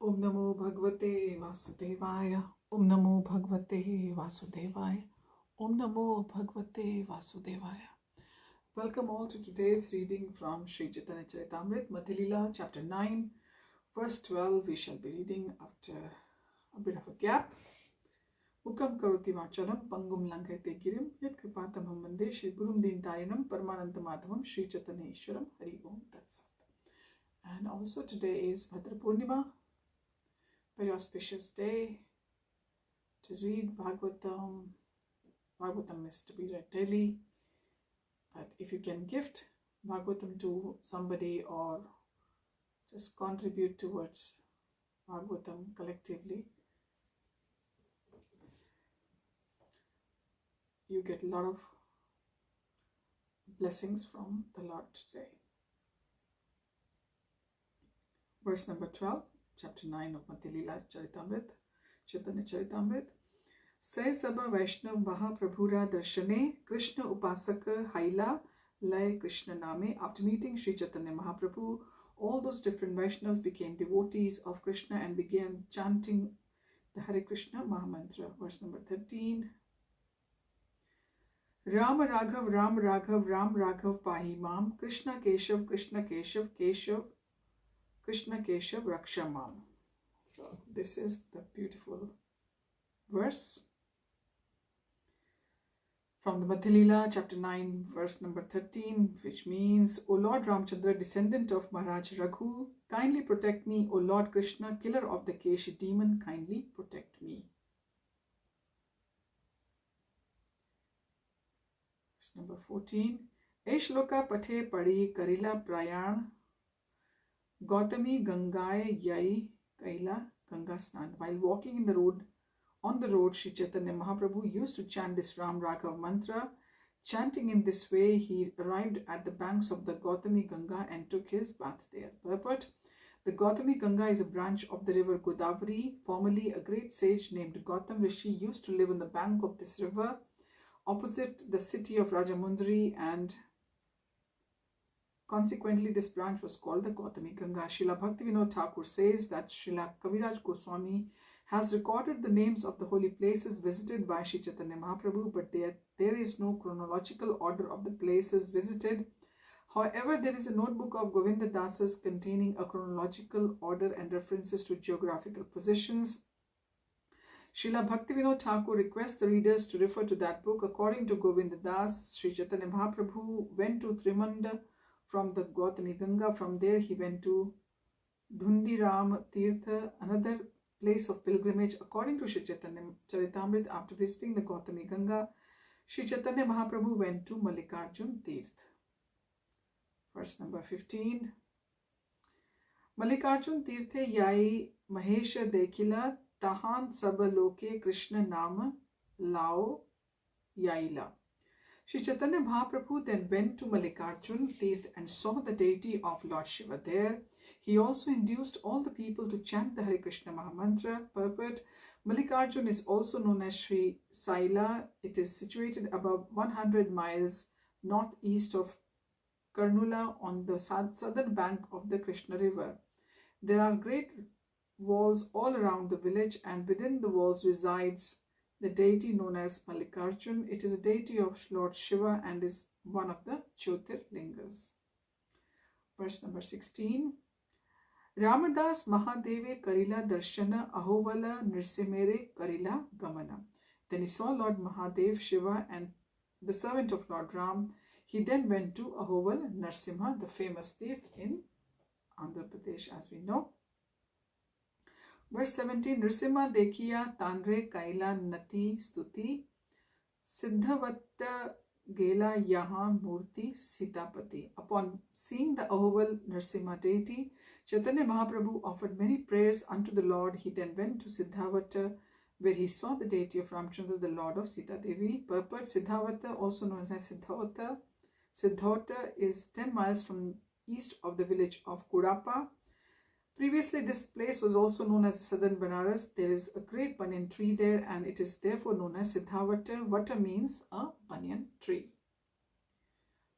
Om Namo Bhagavate Vasudevaya. Om Namo Bhagavate Vasudevaya. Om Namo Bhagavate Vasudevaya. Welcome all to today's reading from Sri Caitanya Charitamrita, Madhya Lila, chapter 9, verse 12. We shall be reading after a bit of a gap. Mukam karoti vachalam pangum lankate girim yat kripatamham vande Shri Gurum Deendayanam Paramananda Madhavam Sri Caitanya Ishwaram Hari Om Tat Sat. And also today is Bhadra Purnima, very auspicious day to read Bhagavatam. Bhagavatam is to be read daily, but if you can gift Bhagavatam to somebody or just contribute towards Bhagavatam collectively, you get a lot of blessings from the Lord today. Verse number 12, chapter 9 of Madhya Lila Charitamrita, Caitanya Charitamrita. Sai Sabha Vaishnav Mahāprabhura Darshane Krishna Upasaka Haila Lay Krishna Name. After meeting Sri Caitanya Mahāprabhu, all those different Vaishnavas became devotees of Krishna and began chanting the Hare Krishna Mahamantra. Verse number 13. Ram Raghav Ram Raghav Ram Raghav Pahi Mam Krishna Keshav Krishna Keshav Keshav Krishna Keshav Rakshamam. So this is the beautiful verse from the Madhya Lila, chapter 9, verse number 13, which means, O Lord Ramchandra, descendant of Maharaj Raghu, kindly protect me. O Lord Krishna, killer of the Keshi demon, kindly protect me. Verse number 14. Eshloka Pathe Padi Karila Prayan Gautami Gangaye Yai Kaila Ganga Snan. While walking on the road, Sri Caitanya Mahaprabhu used to chant this Ram Raghav mantra. Chanting in this way, he arrived at the banks of the Gautami Ganga and took his bath there. Purport: the Gautami Ganga is a branch of the river Godavari. Formerly, a great sage named Gautam Rishi used to live on the bank of this river, opposite the city of Rajamundri, and consequently, this branch was called the Gautami Ganga. Srila Bhaktivinoda Thakur says that Srila Kaviraj Goswami has recorded the names of the holy places visited by Sri Caitanya Mahaprabhu, but there is no chronological order of the places visited. However, there is a notebook of Govinda Dasas containing a chronological order and references to geographical positions. Srila Bhaktivinoda Thakur requests the readers to refer to that book. According to Govinda Das, Sri Caitanya Mahaprabhu went to Trimanda from the Gautami Ganga. From there, he went to Dhundiram Tirtha, another place of pilgrimage. According to Sri Caitanya Charitamrita, after visiting the Gautami Ganga, Sri Caitanya Mahaprabhu went to Mallikarjun Tirth. Verse number 15. Mallikarjun Tirthe Yai Mahesha Dekila Tahan Sabaloke Krishna Nama Lao Yaila. Sri Caitanya Mahaprabhu then went to Mallikarjun Tirth and saw the deity of Lord Shiva there. He also induced all the people to chant the Hare Krishna Mahamantra. Purport: Mallikarjun is also known as Sri Saila. It is situated above 100 miles northeast of Karnula on the southern bank of the Krishna river. There are great walls all around the village, and within the walls resides the deity known as Mallikarjun. It is a deity of Lord Shiva and is one of the Jyotirlingas. Verse number 16. Ramadas Mahadeve Karila Darshana Ahovala Nrsimere Karila Gamana. Then he saw Lord Mahadev, Shiva, and the servant of Lord Ram. He then went to Ahoval Narsimha, the famous Tirth in Andhra Pradesh, as we know. Verse 17. Nrsimha Dekhiya Tanre Kaila Nati Stuti Siddhavatta Gela Yahan Murti Sitapati. Upon seeing the Ahoval Nrsimha deity, Caitanya Mahaprabhu offered many prayers unto the Lord. He then went to Siddhavatta, where he saw the deity of Ramchandra, the Lord of Sita Devi. Purport: Siddhavatta, also known as Siddhavatta. Siddhavatta is 10 miles from east of the village of Kudapa. Previously, this place was also known as southern Banaras. There is a great banyan tree there, and it is therefore known as Siddhavatta. Vata means a banyan tree.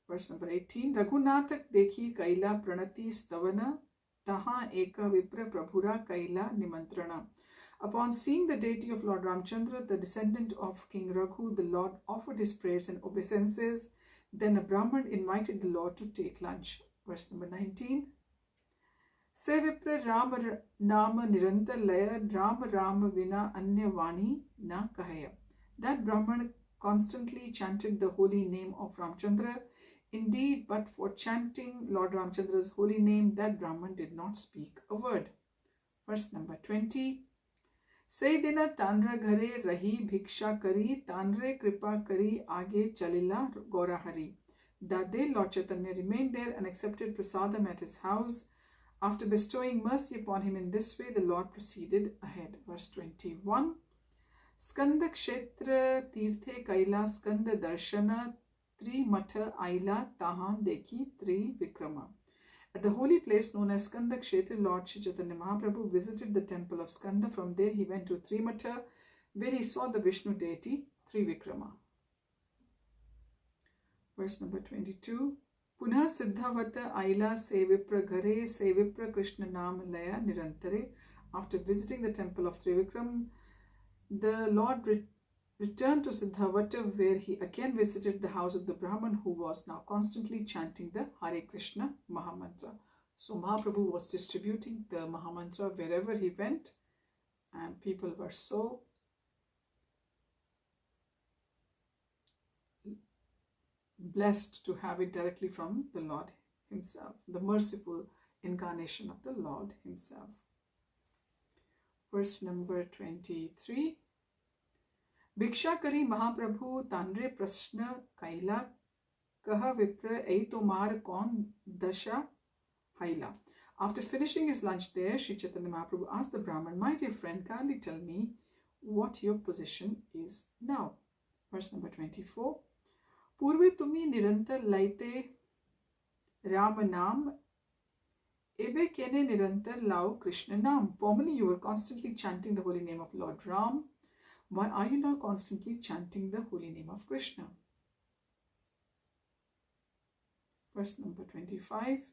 Verse number 18. Raghunathak dekhi kaila pranati stavana taha eka vipra prabhura kaila nimantrana. Upon seeing the deity of Lord Ramchandra, the descendant of King Raghu, the Lord offered his prayers and obeisances. Then a Brahman invited the Lord to take lunch. Verse number 19. Se vipra Rama nama nirantar laya Rama Rama vina anya vani na kahaya. That Brahman constantly chanted the holy name of Ramchandra. Indeed, but for chanting Lord Ramchandra's holy name, that Brahman did not speak a word. Verse number 20. Se dina tanra ghare rahi bhiksha kari, tanre kripa kari age chalila Gaurahari. That day Lord Caitanya remained there and accepted prasadam at his house. After bestowing mercy upon him in this way, the Lord proceeded ahead. Verse 21. Skanda kshetra tirthe kaila skanda darshana tri matha aila tahan dekhi tri vikrama. At the holy place known as Skanda Kshetra, Lord Sri Chaitanya Mahaprabhu visited the temple of Skanda. From there he went to Trimatha, where he saw the Vishnu deity Trivikrama. Verse number 22. Punah Siddhavata Aila Sevipra Ghare Sevipra Krishna Nam Laya Nirantare. After visiting the temple of Trivikram, the Lord returned to Siddhavata, where he again visited the house of the Brahman, who was now constantly chanting the Hare Krishna Mahamantra. So Mahaprabhu was distributing the Mahamantra wherever he went, and people were so blessed to have it directly from the Lord himself, the merciful incarnation of the Lord himself. Verse number 23. Bhiksha kari Mahaprabhu tanre prashna kaila kaha vipra ei tomar kon dasha haila. After finishing his lunch there, Sri Chaitanya Mahaprabhu asked the Brahman, "My dear friend, kindly tell me what your position is now." Verse number 24. Purve tumi nirantar laite Rama nam ebe kene nirantar lao Krishna nam. Formerly you were constantly chanting the holy name of Lord Ram. Why are you now constantly chanting the holy name of Krishna? Verse number 25.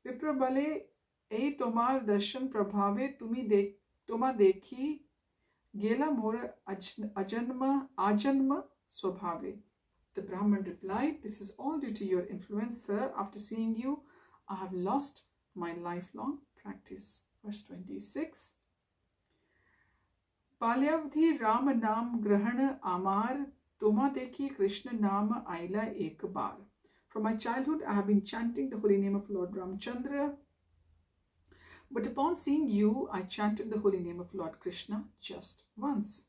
Viprabale ei tomar darshan prabhave tuma dekhi gela mora ajanma swabhave. The Brahman replied, "This is all due to your influence, sir. After seeing you, I have lost my lifelong practice." Verse 26. Palyavdhi Ram Naam Grahana Amar Tuma Dekhi Krishna Naam Aila Ek Bar. From my childhood, I have been chanting the holy name of Lord Ramchandra. But upon seeing you, I chanted the holy name of Lord Krishna just once.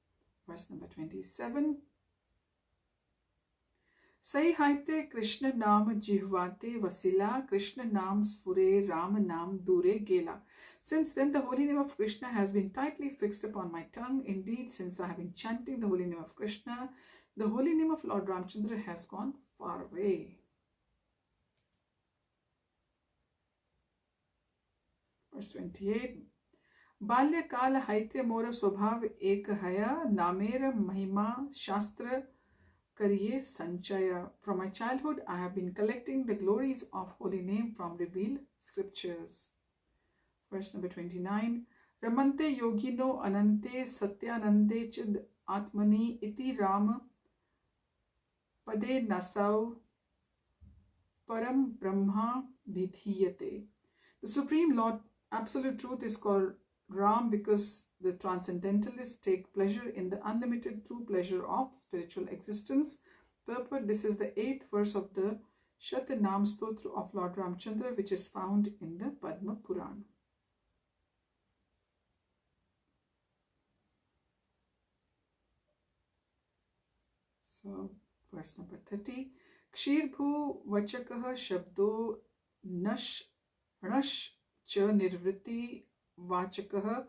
Verse number 27. Sai haite Krishna Naam Jihvate Vasila Krishna Naam Sfure Ram Naam Dure Gela. Since then, the holy name of Krishna has been tightly fixed upon my tongue. Indeed, since I have been chanting the holy name of Krishna, the holy name of Lord Ramchandra has gone far away. Verse 28. Balya Kala Haite Mora Swabhav Ek Haya Namera Mahima Shastra Kariye Sanchaya. From my childhood, I have been collecting the glories of holy name from revealed scriptures. Verse number 29. Ramante Yogino Anante Satyanande Chid Atmani Iti Ram Pade Nasau Param Brahma Vidhiyate. The Supreme Lord, Absolute Truth, is called Ram because the transcendentalists take pleasure in the unlimited true pleasure of spiritual existence. Purport: this is the 8th verse of the Shatanam Stotra of Lord Ramchandra, which is found in the Padma Purana. So, verse number 30. Kshirbhu vachakaha shabdo nash cha nirvriti vachakaha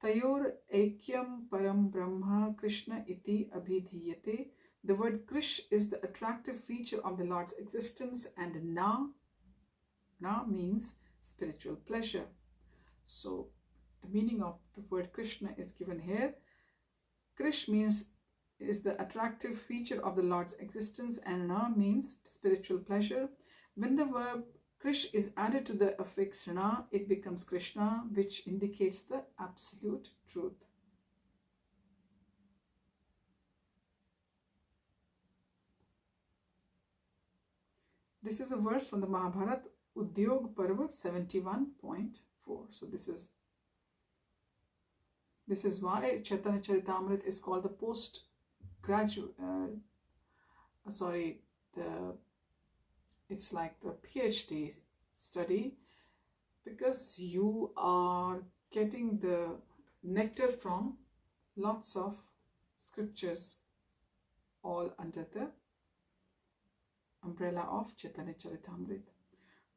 tayor aikyam param brahma Krishna iti abhidhiyate. The word Krish is the attractive feature of the Lord's existence, and na means spiritual pleasure. So the meaning of the word Krishna is given here. Krish means is the attractive feature of the Lord's existence, and na means spiritual pleasure. When the verb Krish is added to the affix Rana, it becomes Krishna, which indicates the absolute truth. This is a verse from the Mahabharata, Udyog Parva 71.4. So this is why Chaitanya Charitamrita is called the postgraduate, it's like the PhD study, because you are getting the nectar from lots of scriptures all under the umbrella of Chaitanya Charitamrita.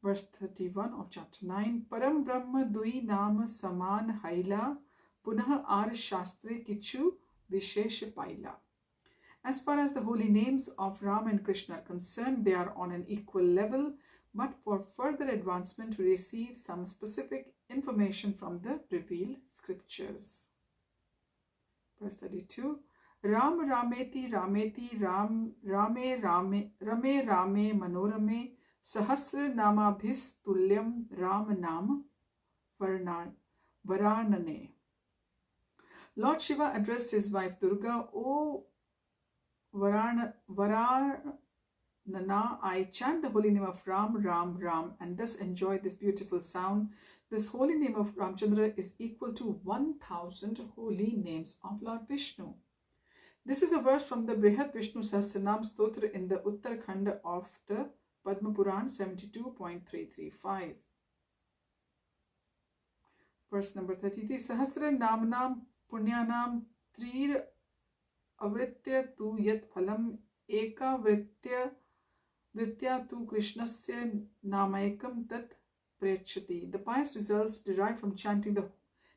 Verse 31 of chapter 9. Param Brahma Dui Nama Saman Haila Punah Ar Shastre Kichu Vishesha Paila. As far as the holy names of Ram and Krishna are concerned, they are on an equal level, but for further advancement, we receive some specific information from the revealed scriptures. Verse 32. Ram Rameti Rameti Ram Rame Rame Rame Rame Manorame Sahasra Namabhis Tulyam Ram Nam Varanane. Lord Shiva addressed his wife Durga, O Varanana, I chant the holy name of Ram, Ram, Ram, and thus enjoy this beautiful sound. This holy name of Ramchandra is equal to 1,000 holy names of Lord Vishnu. This is a verse from the Brihat Vishnu Sahasranam Stotra in the Uttarakhand of the Padma Puran 72.335. Verse number 33. Sahasra Namnam Punyanam Trir Avritya tu yat phalam eka vritya tu Krishnasya namayakam tat prechati. The pious results derived from chanting the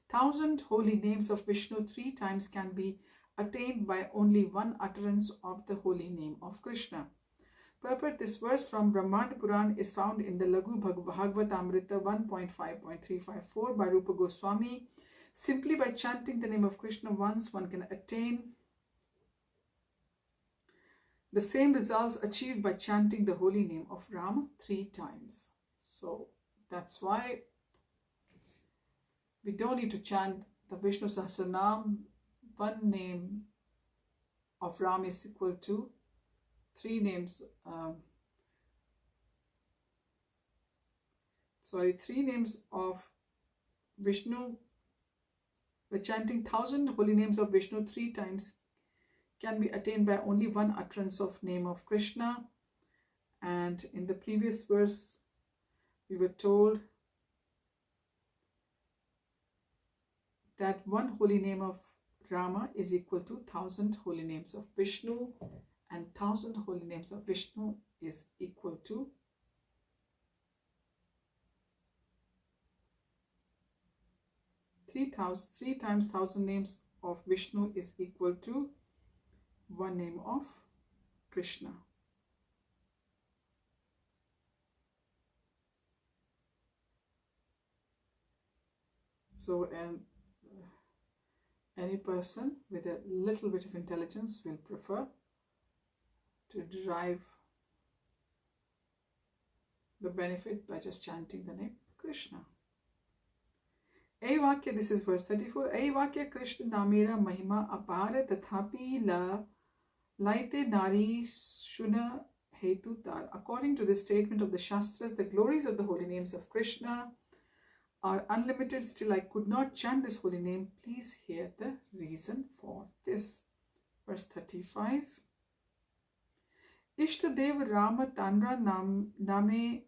1,000 holy names of Vishnu 3 times can be attained by only one utterance of the holy name of Krishna. Purport: this verse from Brahmanda Puran is found in the Laghu Bhagavad-Amrita 1.5.354 by Rupa Goswami. Simply by chanting the name of Krishna once, one can attain the same results achieved by chanting the holy name of Rama 3 times. So that's why we don't need to chant the Vishnu Sahasranam. One name of Ram is equal to 3 names. 3 names of Vishnu. By chanting 1,000 holy names of Vishnu 3 times can be attained by only one utterance of name of Krishna. And in the previous verse, we were told that one holy name of Rama is equal to 1,000 holy names of Vishnu, and 1,000 holy names of Vishnu is equal to 3 times 1,000 names of Vishnu is equal to one name of Krishna. So any person with a little bit of intelligence will prefer to derive the benefit by just chanting the name Krishna. Evakya, this is verse 34. Evakya Krishna Namera Mahima Apara Tathapi La Laite Nari Shuna Hetu Tar. According to the statement of the Shastras, the glories of the holy names of Krishna are unlimited. Still, I could not chant this holy name. Please hear the reason for this. Verse 35. Ishtadev Rama Tanra Name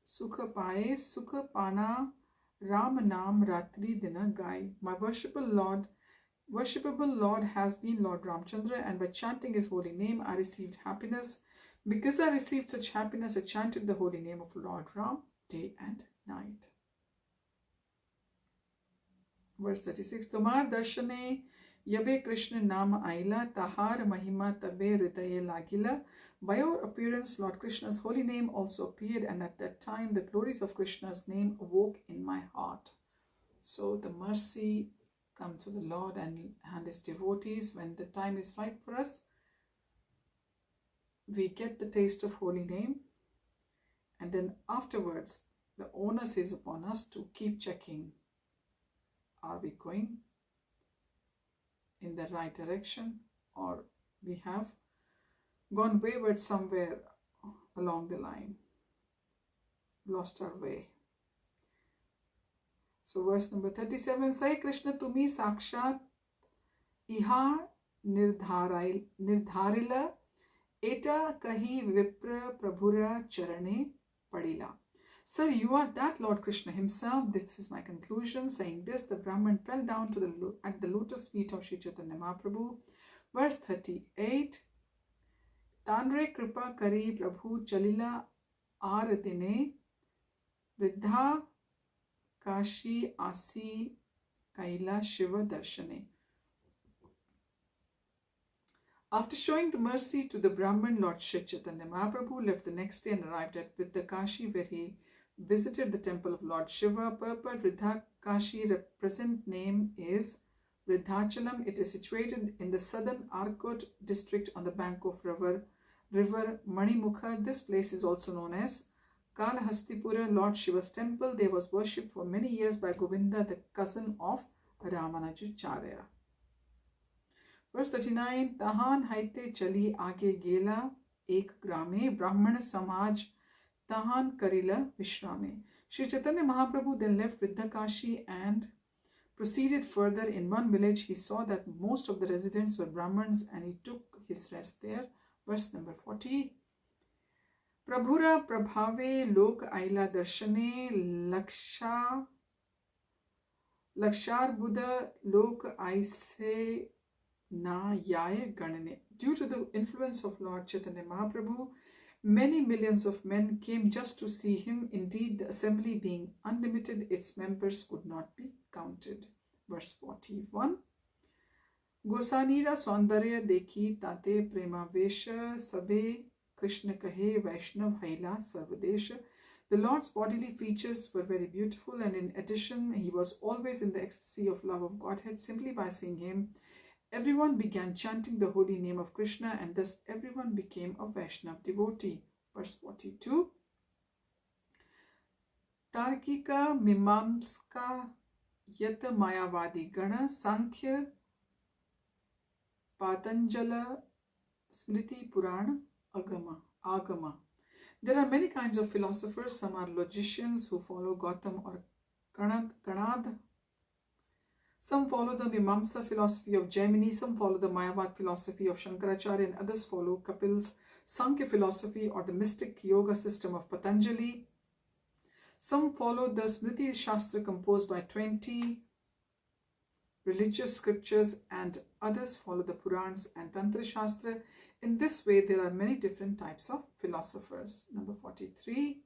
Sukha Paye Sukha Pana Ram Nam Ratri Dina Gai. My worshipable Lord has been Lord Ramchandra, and by chanting his holy name I received happiness. Because I received such happiness, I chanted the holy name of Lord Ram day and night. Verse 36. Tumar darshane yabe Krishna nama aila tahar mahima tabe ritaye lagila. By your appearance, Lord Krishna's holy name also appeared, and at that time the glories of Krishna's name awoke in my heart. So the mercy come to the Lord and his devotees. When the time is right for us, we get the taste of holy name, And then afterwards, the onus is upon us to keep checking. Are we going in the right direction, or we have gone wayward somewhere along the line, lost our way? So verse number 37, Sai Krishna tumi sakshat iha nirdharila eta kahi vipra prabhura charane padila. Sir, you are that Lord Krishna himself. This is my conclusion. Saying this, the Brahman fell down at the lotus feet of Sri Chaitanya Mahāprabhu. Verse 38, Tanre kripa kari prabhu chalila aradine vidha kashi asi kaila shiva darshane. After showing the mercy to the Brahman, Lord Sri Chaitanya Mahāprabhu left the next day and arrived at Vidhakashi, where he visited the temple of Lord Shiva. Purport: Vidhakashi present name is Vridhachalam. It is situated in the southern Arcot district on the bank of river Manimukha. This place is also known as Kalahastipura, Lord Shiva's temple. There was worshipped for many years by Govinda, the cousin of Ramanujacharya. Verse 39, Tahan haite chali aage gela ek grame Brahmana samaj Tahan karila vishrame. Sri Chaitanya Mahaprabhu then left Vidhakashi and proceeded further. In one village, he saw that most of the residents were Brahmins and he took his rest there. Verse number 40, Prabhura prabhave lok aila darshane lakshar buddha lok aise na yaya ganane. Due to the influence of Lord Chaitanya Mahaprabhu, many millions of men came just to see him. Indeed, the assembly being unlimited, its members could not be counted. Verse 41, Gosanira Saundarya dekhi tate prema vesha sabe Krishna kahe Vaishnav haila sarvadesha. The Lord's bodily features were very beautiful, and in addition, he was always in the ecstasy of love of Godhead. Simply by seeing him, everyone began chanting the holy name of Krishna, and thus everyone became a Vaishnav devotee. Verse 42, Tarkika Mimamska Yat Mayavadi Gana Sankhya Patanjala Smriti Purana Agama. There are many kinds of philosophers. Some are logicians who follow Gautam or Kanad. Some follow the Mimamsa philosophy of Jaimini, some follow the Mayavad philosophy of Shankaracharya, and others follow Kapil's Sankhya philosophy or the mystic yoga system of Patanjali. Some follow the Smriti Shastra composed by 20 religious scriptures, and others follow the Purans and Tantra Shastra. In this way, there are many different types of philosophers. Number 43.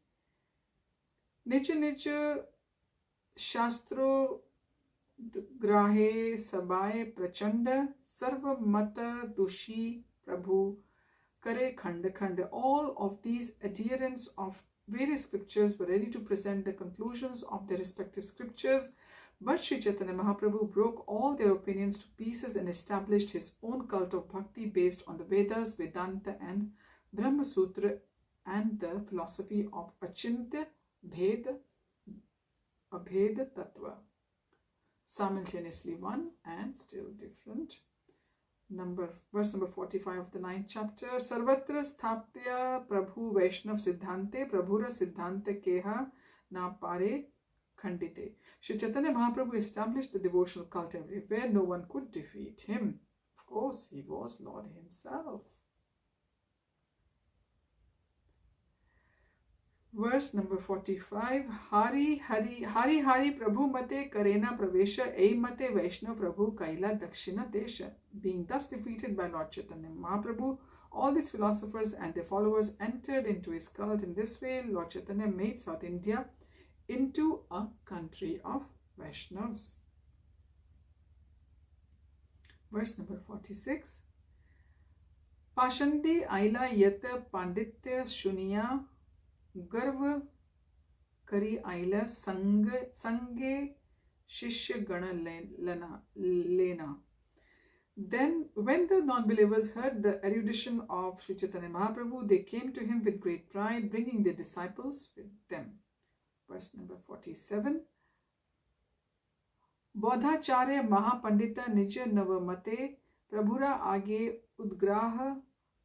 Nija Nija Shastro Grahe Sabaye Prachanda Sarva Mata Dushi Prabhu Kare Khanda Khanda. All of these adherents of various scriptures were ready to present the conclusions of their respective scriptures, but Sri Chaitanya Mahaprabhu broke all their opinions to pieces and established his own cult of bhakti based on the Vedas, Vedanta and Brahma Sutra and the philosophy of Achintya Bheda Abheda Tattva. Simultaneously one and still different. Verse number 45 of the 9th chapter. Sarvatra sthapya Prabhu Vaishnav Siddhante Prabhura Siddhante Keha Na Pare Khandite. Sri Chaitanya Mahaprabhu established the devotional cult everywhere. No one could defeat him. Of course, he was Lord himself. Verse number 45. Hari Prabhu Mate Karena Pravesha Ei Mate Vaishnav Prabhu Kaila Dakshina Desha. Being thus defeated by Lord Chaitanya Mahaprabhu, all these philosophers and their followers entered into his cult. In this way, Lord Chaitanya made South India into a country of Vaishnavas. Verse number 46. Pashandi Aila Yata Panditya Shuniya Garva Kari Aila Sange Shishya Gana Lena. Then, when the non-believers heard the erudition of Sri Chaitanya Mahaprabhu, they came to him with great pride, bringing their disciples with them. Verse number 47. Bodhacharya Mahapandita Nija Navamate Prabhura Age Udgraha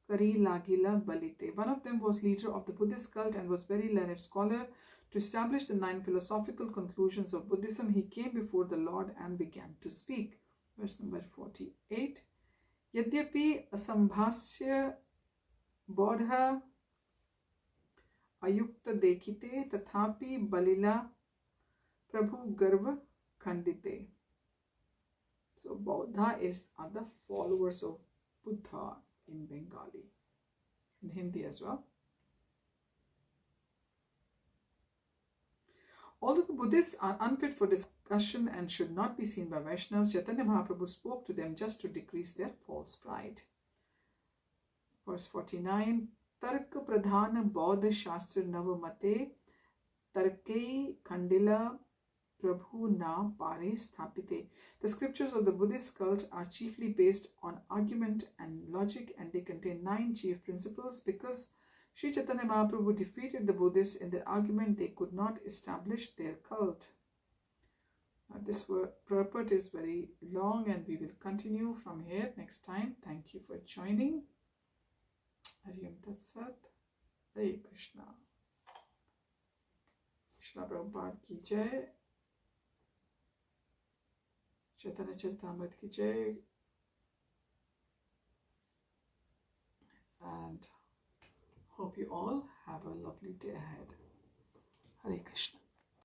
Kari Lagila Balite. One of them was leader of the Buddhist cult and was very learned scholar. To establish the 9 philosophical conclusions of Buddhism, he came before the Lord and began to speak. Verse number 48. Yadyapi asambhasya bodha ayukta dekhite tathapi balila prabhu garva khandite. So Bodha are the followers of Buddha in Bengali, in Hindi as well. Although the Buddhists are unfit for discussion and should not be seen by Vaishnavas, Chaitanya Mahaprabhu spoke to them just to decrease their false pride. Verse 49. Tarka pradhana bodha shastra navamate tarkei khandila prabhu na pare sthapite. The scriptures of the Buddhist cult are chiefly based on argument and logic, and they contain 9 chief principles. Because Sri Chaitanya Mahaprabhu defeated the Buddhists in their argument, they could not establish their cult. Now, this purport is very long and we will continue from here next time. Thank you for joining. Hariam Tat Sat. Hare Krishna. Srila Prabhupada ki jai. Chaitanya Charitamrita ki jai. And hope you all have a lovely day ahead. Hare Krishna.